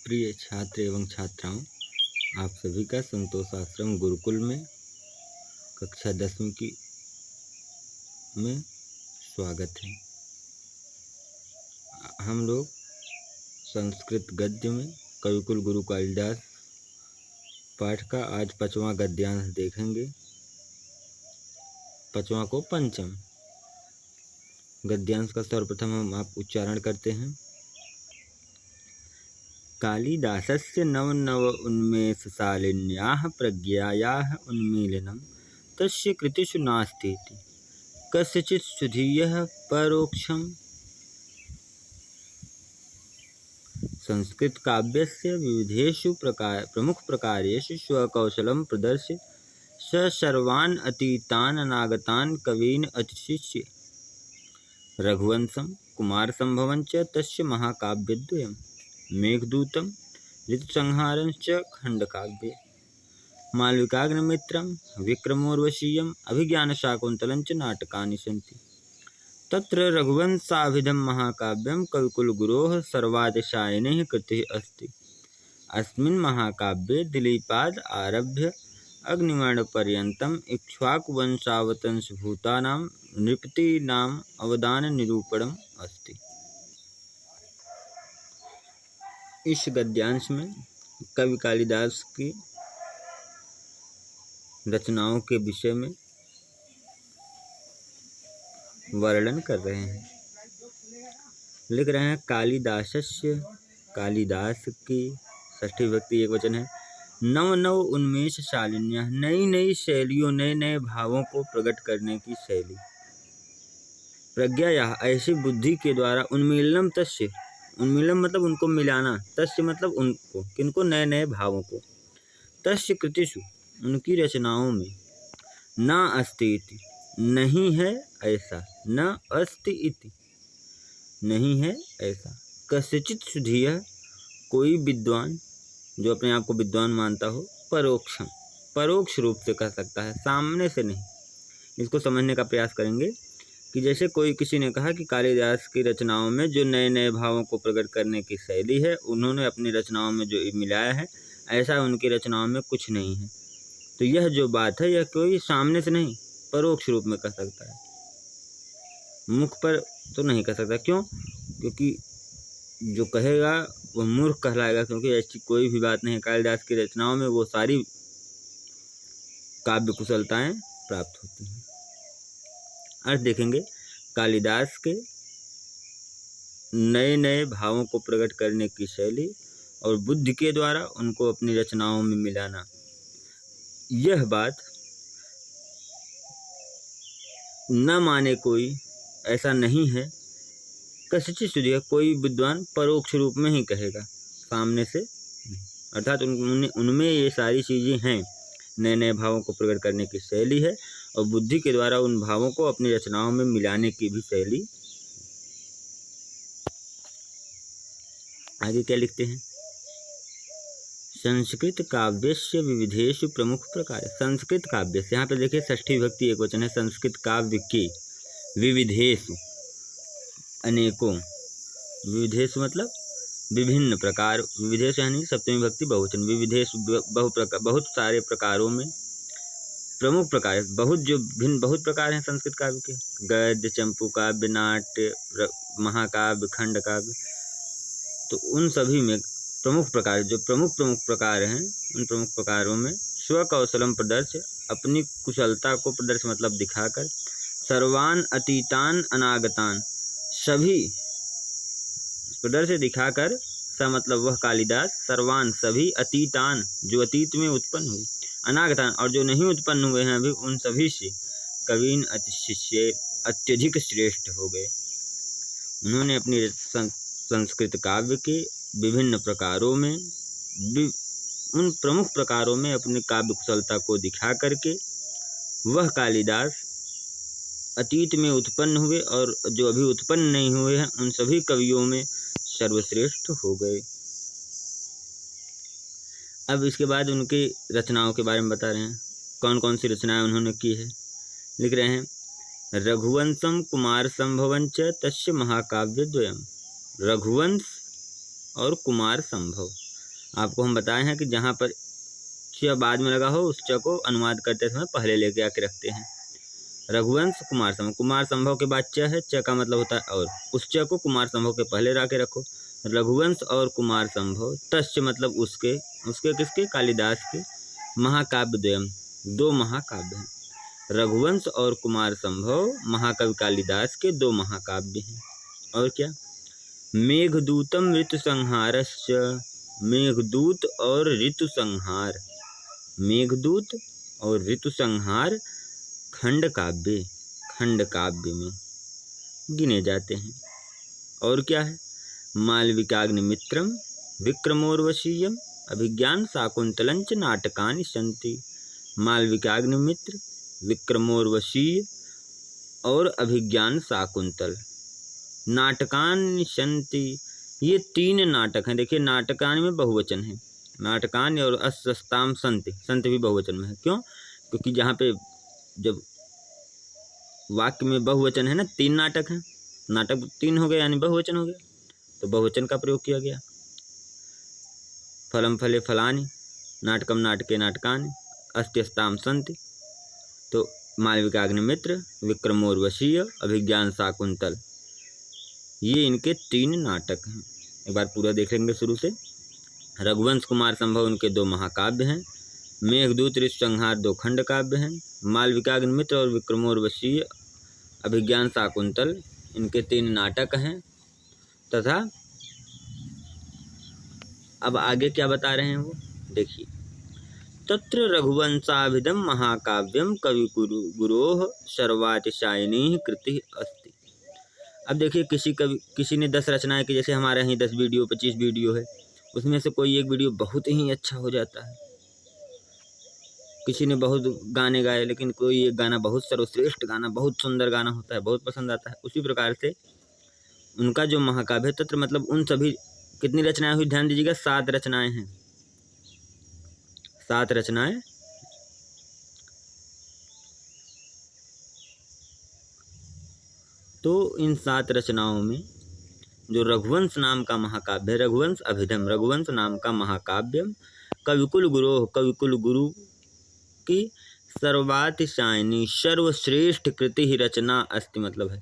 प्रिय छात्र एवं छात्राओं, आप सभी का संतोष आश्रम गुरुकुल में कक्षा 10वीं की में स्वागत है। हम लोग संस्कृत गद्य में कविकुल गुरु कालिदास पाठ का आज 5वां गद्यांश देखेंगे। 5वां को पंचम गद्यांश का सर्वप्रथम हम आप उच्चारण करते हैं। कालिदासस्य नव उन्मेषशालिन्याः प्रज्ञायाः उन्मीलनं तस्य कृतिषु नास्तीति कस्यचित् सुधीयः परोक्षम्। संस्कृत काव्यस्य विविधेषु प्रमुख प्रकारेषु स्वकौशलं प्रदर्श्य स सर्वान् अतीतान् अनागतान् कवीन् अतिशिच्य। रघुवंशं कुमारसंभवं च तस्य महाकाव्यद्वयम् मेघदूतं ऋतुसंहारञ्च खण्डकाव्ये मालविकाग्निमित्रं विक्रमोर्वशीयम् अभिज्ञानशाकुन्तलं च नाटकानि सन्ति। तत्र रघुवंशाभिधं महाकाव्यं कविकुलगुरोः सर्वातिशायनैः कृतिः अस्ति। अस्मिन् महाकाव्ये दिलीपाद् आरभ्य अग्निवर्णपर्यन्तम् इक्ष्वाकुवंशावतंसभूतानां नृपतीनाम् अवदाननिरूपणम् अस्ति। इस गद्यांश में कवि कालिदास की रचनाओं के विषय में वर्णन कर रहे हैं। लिख रहे हैं कालिदासस्य, कालिदास की षष्ठी विभक्ति एकवचन है। नव उन्मेषशालिन्याः, नई नई शैलियों, नए नए भावों को प्रकट करने की शैली। प्रज्ञायाः, ऐसी बुद्धि के द्वारा। उन्मीलनम तस्य, उन्मीलनम मतलब उनको मिलाना, तस्य मतलब उनको, किनको, नए नए भावों को। तस्य कृतिषु, उनकी रचनाओं में। न अस्ति इति, नहीं है ऐसा। न अस्ति इति, नहीं है ऐसा। कस्यचित् सुधीयः, कोई विद्वान जो अपने आप को विद्वान मानता हो। परोक्षम, परोक्ष रूप से कह सकता है, सामने से नहीं। इसको समझने का प्रयास करेंगे कि जैसे कोई किसी ने कहा कि कालिदास की रचनाओं में जो नए नए भावों को प्रकट करने की शैली है, उन्होंने अपनी रचनाओं में जो मिलाया है, ऐसा उनकी रचनाओं में कुछ नहीं है। तो यह जो बात है, यह कोई सामने से नहीं, परोक्ष रूप में कह सकता है। मुख पर तो नहीं कह सकता। क्यों? क्योंकि जो कहेगा वह मूर्ख कहलाएगा, क्योंकि ऐसी कोई भी बात नहीं है। कालिदास की रचनाओं में वो सारी काव्य कुशलताएँ प्राप्त होती हैं। अर्थ देखेंगे, कालिदास के नए नए भावों को प्रकट करने की शैली और बुद्धि के द्वारा उनको अपनी रचनाओं में मिलाना, यह बात न माने कोई, ऐसा नहीं है। कस्यचित् सुधीयः, कोई विद्वान परोक्ष रूप में ही कहेगा, सामने से। अर्थात उनमें ये सारी चीज़ें हैं। नए नए भावों को प्रकट करने की शैली है और बुद्धि के द्वारा उन भावों को अपनी रचनाओं में मिलाने की भी शैली। आगे क्या लिखते हैं? संस्कृत काव्यस्य विविधेषु प्रमुख प्रकार। संस्कृत काव्य से, यहाँ पे देखिए षष्ठी विभक्ति एकवचन है। संस्कृत काव्य के विविधेषु, अनेकों, विविधेषु मतलब विभिन्न प्रकार। विविधेषु यानी सप्तमी विभक्ति बहुवचन। विविधेषु बहुत सारे प्रकारों में। प्रमुख प्रकार, बहुत जो भिन्न, बहुत प्रकार हैं संस्कृत काव्य के। गद्य, चंपू काव्य, नाट्य, महाकाव्य, खंड काव्य। तो उन सभी में प्रमुख प्रकार, जो प्रमुख प्रकार हैं, उन प्रमुख प्रकारों में स्वकौशलम प्रदर्श्य, अपनी कुशलता को प्रदर्श्य मतलब दिखाकर। सर्वान अतीतान अनागतान, सभी प्रदर्श्य दिखाकर। स मतलब वह कालिदास, सर्वान सभी, अतीतान जो अतीत में उत्पन्न हुई, अनागतान और जो नहीं उत्पन्न हुए हैं अभी, उन सभी से कवीन अतिशिष्य, अत्यधिक श्रेष्ठ हो गए। उन्होंने अपनी संस्कृत काव्य के विभिन्न प्रकारों में, उन प्रमुख प्रकारों में अपनी काव्य कुशलता को दिखा करके वह कालिदास अतीत में उत्पन्न हुए और जो अभी उत्पन्न नहीं हुए हैं, उन सभी कवियों में सर्वश्रेष्ठ हो गए। अब इसके बाद उनकी रचनाओं के बारे में बता रहे हैं, कौन कौन सी रचनाएं उन्होंने की है। लिख रहे हैं, रघुवंशम कुमारसंभवं तस्य महाकाव्यद्वयम्। रघुवंश और कुमार संभव, आपको हम बताए हैं कि जहाँ पर च बाद में लगा हो उस च को अनुवाद करते समय पहले लेके आके रखते हैं। रघुवंश कुमार संभव, कुमार संभव के बाद च है, च का मतलब होता है और, उस च को कुमार संभव के पहले ला के रखो। रघुवंश और कुमार संभव, तस्य मतलब उसके, उसके किसके, कालिदास के, महाकाव्य द्वयम, दो महाकाव्य हैं। रघुवंश और कुमार संभव महाकवि कालिदास के दो महाकाव्य हैं। और क्या, मेघदूतम ऋतु संहारश्च, मेघदूत और ऋतु संहार, मेघदूत और ऋतु संहार खंड काव्य में गिने जाते हैं। और क्या है, मालविकाग्निमित्रम विक्रमोर्वशीयम अभिज्ञान शाकुंतलंच नाटकानि सन्ति, मालविकाग्निमित्र, विक्रमोर्वशीय और अभिज्ञान शाकुंतल, नाटकानि सन्ति, ये 3 नाटक हैं। देखिए नाटकानि में बहुवचन है, नाटकानि और अस्वस्थाम संति, संति भी बहुवचन में है। क्यों, क्योंकि जहाँ पे जब वाक्य में बहुवचन है ना, 3 नाटक हैं, नाटक 3 हो गए यानी बहुवचन हो गया, तो बहुवचन का प्रयोग किया गया। फलम फले फलानि, नाटकम नाटके नाटकानि, अस्त्यस्ताम संति, तो मालविकाग्निमित्र, विक्रमोर्वशीय, अभिज्ञान शाकुंतल, ये इनके 3 नाटक हैं। एक बार पूरा देख लेंगे शुरू से। रघुवंश कुमार संभव उनके 2 महाकाव्य हैं, मेघदूत ऋतु संहार 2 खंड काव्य हैं, मालविकाग्निमित्र और विक्रमोर्वशीय, अभिज्ञान शाकुंतल इनके 3 नाटक हैं। तथा अब आगे क्या बता रहे हैं वो देखिए, तत्र रघुवंशाभिधम महाकाव्यम कविगुरोः सर्वातिशायिनी कृति अस्ति। अब देखिए किसी ने 10 रचनाएं की, जैसे हमारे यहाँ 10 वीडियो 25 वीडियो है, उसमें से कोई एक वीडियो बहुत ही अच्छा हो जाता है। किसी ने बहुत गाने गाए, लेकिन कोई एक गाना बहुत सर्वश्रेष्ठ गाना, बहुत सुंदर गाना होता है, बहुत पसंद आता है। उसी प्रकार से उनका जो महाकाव्य तत्र मतलब उन सभी, कितनी रचनाएं हुई ध्यान दीजिएगा, 7 रचनाएं हैं, 7 रचनाएं। तो इन 7 रचनाओं में जो रघुवंश नाम का महाकाव्य है, रघुवंश अभिधम, रघुवंश नाम का महाकाव्य, कविकुल गुरु की सर्वातिशायिनी सर्वश्रेष्ठ कृति ही रचना अस्ति, मतलब है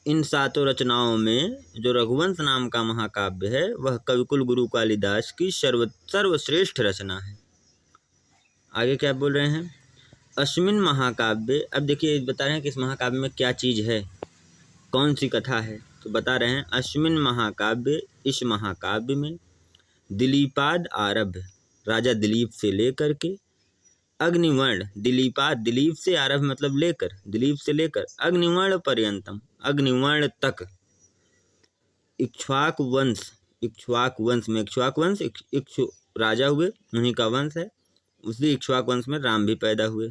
इन 7 रचनाओं में जो रघुवंश नाम का महाकाव्य है वह कविकुल गुरु कालिदास की सर्वश्रेष्ठ रचना है। आगे क्या बोल रहे हैं, अस्मिन महाकाव्य, अब देखिए बता रहे हैं कि इस महाकाव्य में क्या चीज़ है, कौन सी कथा है, तो बता रहे हैं अस्मिन महाकाव्य, इस महाकाव्य में दिलीपाद आरभ्य, राजा दिलीप से लेकर के, अग्निवर्ण, दिलीपाद दिलीप से, आरभ्य मतलब लेकर, दिलीप से लेकर, अग्निवर्ण पर्यंतम, अग्निवर्ण तक, इक्ष्वाक वंश में इक्ष्वाक वंश, इक्ष्वाक राजा हुए, उन्हीं का वंश है, उसी इक्ष्वाक वंश में राम भी पैदा हुए।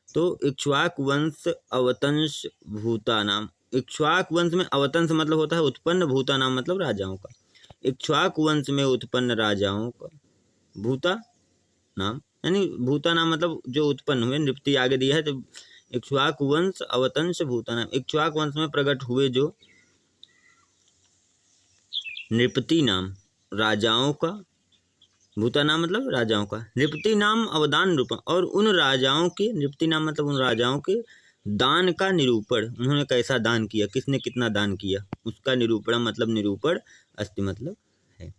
तो इक्ष्वाक वंश अवतंश भूता नाम, इक्ष्वाक वंश में अवतंश मतलब होता है उत्पन्न, भूता नाम मतलब राजाओं का, इक्ष्वाक वंश में उत्पन्न राजाओं का भूता नाम, यानी भूता नाम मतलब जो उत्पन्न हुए, नृपति आगे दिया है, तो इक्ष्वाक वंश अवतंश भूता नाम, इक्ष्वाक वंश में प्रकट हुए जो नृपति नाम राजाओं का, भूता नाम मतलब राजाओं का, नृपति नाम अवदान रूपम, और उन राजाओं के, नृपति नाम मतलब उन राजाओं के दान का निरूपण, उन्होंने कैसा दान किया, किसने कितना दान किया, उसका निरूपण मतलब निरूपण अस्ति मतलब है।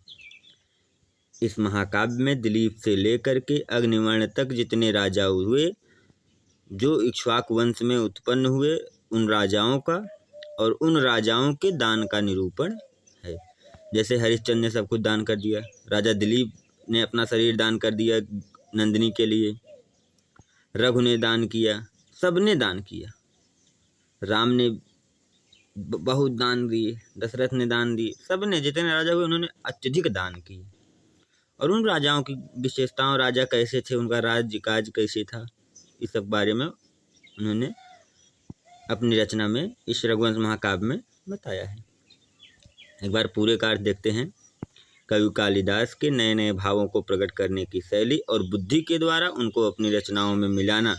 इस महाकाव्य में दिलीप से लेकर के अग्निवर्ण तक जितने राजा हुए जो इक्ष्वाक वंश में उत्पन्न हुए, उन राजाओं का और उन राजाओं के दान का निरूपण है। जैसे हरिश्चंद्र ने सब कुछ दान कर दिया, राजा दिलीप ने अपना शरीर दान कर दिया नंदिनी के लिए, रघु ने दान किया, सबने दान किया, राम ने बहुत दान दिए, दशरथ ने दान दिए, सबने जितने राजा हुए उन्होंने अत्यधिक दान किए। और उन राजाओं की विशेषताओं, राजा कैसे थे, उनका राज्य काज कैसे था, इस सब बारे में उन्होंने अपनी रचना में, इस रघुवंश महाकाव्य में बताया है। एक बार पूरे कार्य देखते हैं। कवि कालिदास के नए नए भावों को प्रकट करने की शैली और बुद्धि के द्वारा उनको अपनी रचनाओं में मिलाना,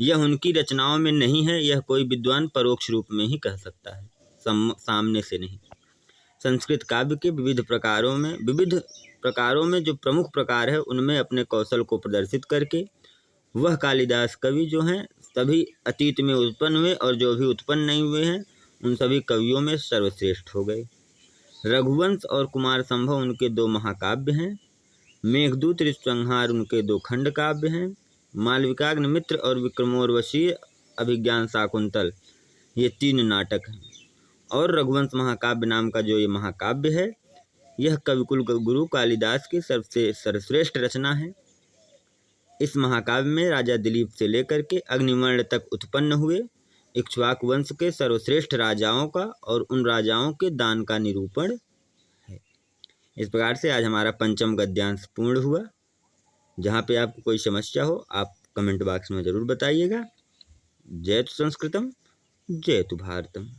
यह उनकी रचनाओं में नहीं है, यह कोई विद्वान परोक्ष रूप में ही कह सकता है, सामने से नहीं। संस्कृत काव्य के विविध प्रकारों में जो प्रमुख प्रकार है उनमें अपने कौशल को प्रदर्शित करके वह कालिदास कवि जो हैं सभी अतीत में उत्पन्न हुए और जो भी उत्पन्न नहीं हुए हैं उन सभी कवियों में सर्वश्रेष्ठ हो गए। रघुवंश और कुमार संभव उनके 2 महाकाव्य हैं। मेघदूत ऋतुसंहार उनके 2 खंड काव्य हैं। मालविकाग्निमित्र और विक्रमोर्वशी अभिज्ञान शाकुंतल ये 3 नाटक हैं। और रघुवंश महाकाव्य नाम का जो ये महाकाव्य है यह कविकुल गुरु कालिदास की सबसे सर्वश्रेष्ठ रचना है। इस महाकाव्य में राजा दिलीप से लेकर के अग्निवर्ण तक उत्पन्न हुए इक्ष्वाकु वंश के सर्वश्रेष्ठ राजाओं का और उन राजाओं के दान का निरूपण है। इस प्रकार से आज हमारा 5वां गद्यांश पूर्ण हुआ। जहाँ पे आपको कोई समस्या हो आप कमेंट बॉक्स में ज़रूर बताइएगा। जय तु संस्कृतम, जय तु भारतम।